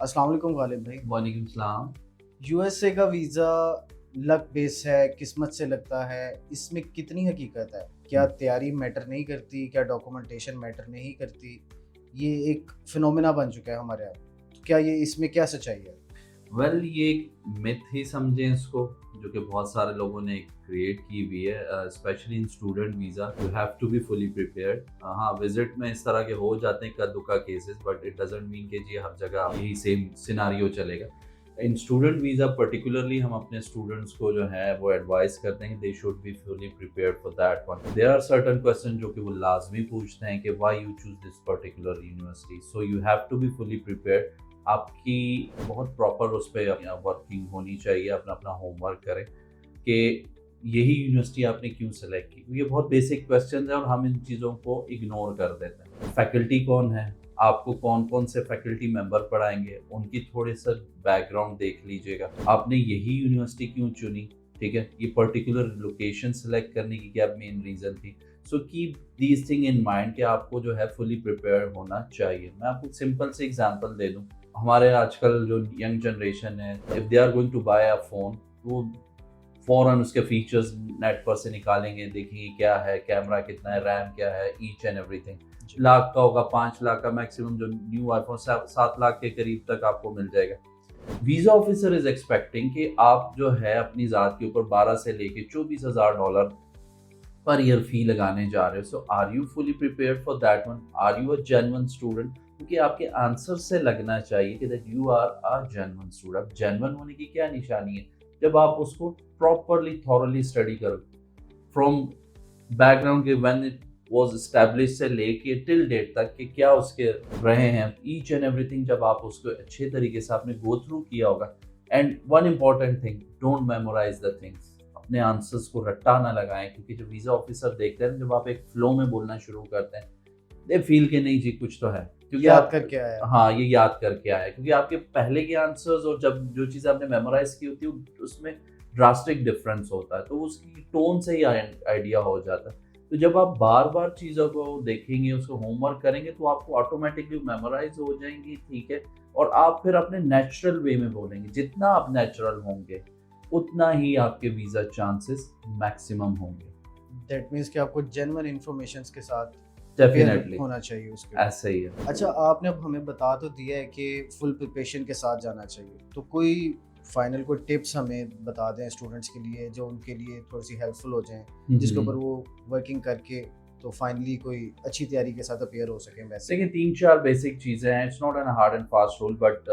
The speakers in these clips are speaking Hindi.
अस्सलाम वालेकुम गालिब भाई। वालेकुम सलाम। यूएसए का वीज़ा लक बेस है, किस्मत से लगता है, इसमें कितनी हकीकत है? क्या तैयारी मैटर नहीं करती? क्या डॉक्यूमेंटेशन मैटर नहीं करती? ये एक फिनोमेना बन चुका है हमारे यहाँ। तो क्या ये इसमें क्या सच्चाई है? वेल ये एक मिथ ही समझें इसको, जो कि बहुत सारे लोगों ने क्रिएट की हुई है, specially in student visa you have to be fully prepared. हाँ, विजिट में इस तरह के हो जाते हैं कद्दू का cases, but it doesn't mean कि जी हर जगह यही सेम सिनारियो चलेगा। इन स्टूडेंट वीज़ा पर्टिकुलरली हम अपने स्टूडेंट्स को जो है वो एडवाइस करते हैं कि they should be fully prepared for that one. There are certain question जो कि वो लाजमी पूछते हैं कि why you choose this particular university, so you have to be fully prepared. आपकी बहुत प्रॉपर उस पर वर्किंग होनी चाहिए, अपना अपना होमवर्क करें कि यही यूनिवर्सिटी आपने क्यों सेलेक्ट की। ये बहुत बेसिक क्वेश्चन है और हम इन चीज़ों को इग्नोर कर देते हैं। फैकल्टी कौन है, आपको कौन कौन से फैकल्टी मेंबर पढ़ाएंगे, उनकी थोड़े सा बैकग्राउंड देख लीजिएगा। आपने यही यूनिवर्सिटी क्यों चुनी, ठीक है, ये पर्टिकुलर लोकेशन सेलेक्ट करने की क्या मेन रीज़न थी। So keep these thing in mind कि आपको जो है फुली प्रिपेयर होना चाहिए। मैं आपको सिंपल से एग्जांपल दे दूं। हमारे आजकल जो यंग जनरेशन है, if they are going to buy a phone, वो फ़ौरन उसके फीचर्स नेट पर से निकालेंगे, देखेंगे क्या है, कैमरा कितना है, रैम क्या है, ईच एंड एवरीथिंग। लाख का होगा, 5 लाख का मैक्सिमम, जो न्यू आईफोन 7 लाख के करीब तक आपको मिल जाएगा। वीज़ा ऑफिसर इज एक्सपेक्टिंग कि आप जो है अपनी ज़ात के ऊपर 12 से लेके $24,000 पर ईयर फी लगाने जा रहे हो। So are you fully prepared for that one? Are you a genuine student? क्योंकि आपके आंसर से लगना चाहिए कि that you are a genuine student. अब जेन्युइन होने की क्या निशानी है? जब आप उसको प्रॉपरली थॉरली स्टडी करो फ्रॉम बैकग्राउंड के व्हेन इट वाज एस्टैब्लिश से लेके टिल डेट तक कि क्या उसके रहे हैं, ईच एंड एवरीथिंग जब आप उसको अच्छे तरीके से आपने गो थ्रू किया होगा। And one important thing, don't memorize the things. अपने आंसर्स को रट्टा ना लगाएं, क्योंकि जो वीज़ा ऑफिसर देखते हैं जब आप एक फ्लो में बोलना शुरू करते हैं, दे फील कि नहीं जी कुछ तो है, क्योंकि याद आप करके आया। हाँ ये याद करके आए, क्योंकि आपके पहले के आंसर्स और जब जो चीज़ आपने मेमोराइज की होती है उसमें ड्रास्टिक डिफरेंस होता है, तो उसकी टोन से ही आइडिया हो जाता है। तो जब आप बार बार चीज़ों को देखेंगे, उसको होमवर्क करेंगे, तो आपको ऑटोमेटिकली मेमोराइज हो जाएंगी, ठीक है। और आप फिर अपने नेचुरल वे में बोलेंगे। जितना आप नेचुरल होंगे उतना ही आपके वीज़ा चांसेस मैक्सिमम होंगे। दैट मीन्स कि आपको जेन्युइन इन्फॉर्मेशंस के साथ प्रिपेयर डेफिनेटली होना चाहिए उसके लिए। ऐसे ही है। अच्छा, आपने अब हमें बता तो दिया है कि फुल प्रिपरेशन के साथ जाना चाहिए, तो कोई फाइनल कोई टिप्स हमें बता दें स्टूडेंट्स के लिए, जो उनके लिए थोड़ी सी हेल्पफुल हो जाएं, जिसके ऊपर वो वर्किंग करके तो फाइनली कोई अच्छी तैयारी के साथ अपेयर हो सकें। वैसे देखिए 3-4 बेसिक चीज़ें हैं, it's not an hard and fast rule, but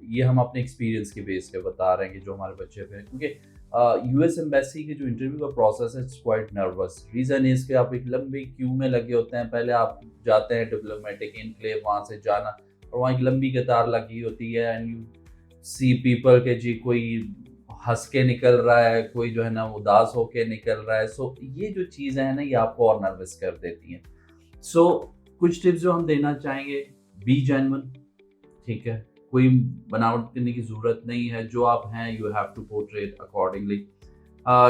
ये हम अपने एक्सपीरियंस के बेस पे बता रहे हैं कि जो हमारे बच्चे पे, क्योंकि यूएस एम्बेसी के जो इंटरव्यू का प्रोसेस है it's quite nervous. Reason is कि आप एक लंबी क्यू में लगे होते हैं। पहले आप जाते हैं डिप्लोमेटिक इनक्लेव, वहाँ से जाना, और वहाँ एक लंबी कतार लगी होती है, एंड यू सी पीपल के जी कोई हंस के निकल रहा है, कोई जो है ना उदास होके निकल रहा है। सो ये जो चीज़ें हैं ना, ये आपको और नर्वस कर देती हैं। सो कुछ टिप्स जो हम देना चाहेंगे, बी जेन्युइन, ठीक है, कोई बनावट करने की ज़रूरत नहीं है। जो आप हैं you have to portray it accordingly.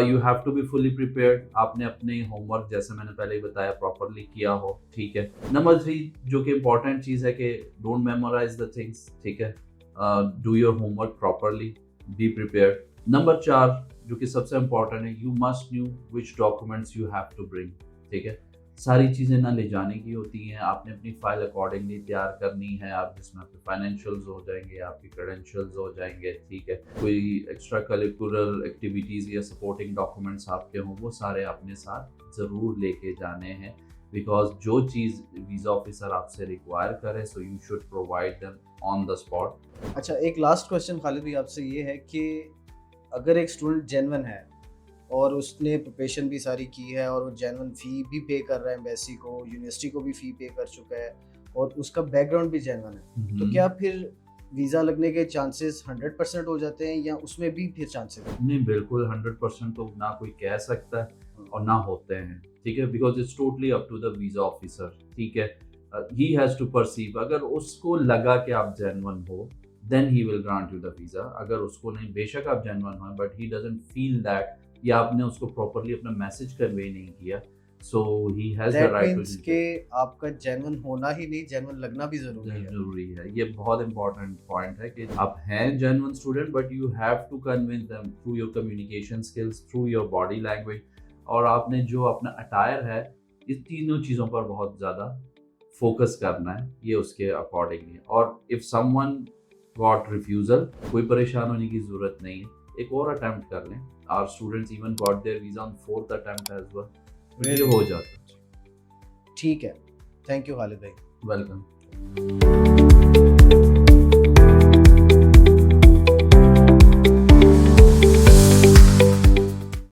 You have to be fully prepared. आपने अपने होमवर्क, जैसे मैंने पहले ही बताया, प्रॉपरली किया हो, ठीक है। नंबर 3 जो कि इम्पॉर्टेंट चीज़ है कि डोंट मेमोराइज द थिंग्स, ठीक है। Do your homework properly, be prepared. Number 4 जो कि सबसे इम्पॉर्टेंट है, you must knew which documents you have to bring, ठीक है। सारी चीज़ें ना ले जाने की होती हैं, आपने अपनी फाइल अकॉर्डिंगली तैयार करनी है, आप जिसमें आपके फाइनेंशियल्स हो जाएंगे, आपके क्रेडेंशियल्स हो जाएंगे, ठीक है। कोई एक्स्ट्रा करिकुलर एक्टिविटीज़ या सपोर्टिंग डॉक्यूमेंट्स आपके हों, वो सारे अपने साथ ज़रूर लेके जाने हैं, बिकॉज जो चीज़ वीज़ा ऑफिसर आपसे रिक्वायर करे, so you should provide them on the spot. अच्छा, एक लास्ट क्वेश्चन खालिद भाई आपसे ये है कि अगर एक स्टूडेंट जेन्युइन है और उसने प्रिपरेशन भी सारी की है और वो जेन्युइन फ़ी भी पे कर रहा है एम्बेसी को, यूनिवर्सिटी को भी फ़ी पे कर चुका है और उसका बैकग्राउंड भी जेन्युइन है, तो क्या फिर वीज़ा लगने के चांसेस 100% हो जाते हैं या उसमें भी फिर चांसेस हैं? नहीं, बिल्कुल 100% तो ना कोई कह सकता है और ना होते हैं, ठीक है, because it's totally up to the visa officer, ठीक है। He has to perceive. अगर उसको लगा कि आप जेन्युइन हो, then he will grant you the visa. अगर उसको नहीं, बेशक आप जेन्युइन हो, but he doesn't feel that, या आपने उसको प्रॉपरली अपना मैसेज कन्वे नहीं किया, so he has the that right to means कि आपका जेन्युइन होना ही नहीं, जेन्युइन लगना भी ज़रूरी है। जरूरी है। ये बहुत इंपॉर्टेंट पॉइंट है कि आप हैं genuine student, but you have to convince them through your communication skills, through your body language, और आपने जो अपना अटायर है, इस तीनों चीज़ों पर बहुत ज़्यादा फोकस करना है, ये उसके अकॉर्डिंग है। और इफ़ समवन गॉट रिफ्यूज़ल, कोई परेशान होने की ज़रूरत नहीं है, एक और अटेम्प्ट कर लें। Our students even got their visa on 4th attempt as well, ये हो जाता है। ठीक है, थैंक यू खालिद भाई। वेलकम।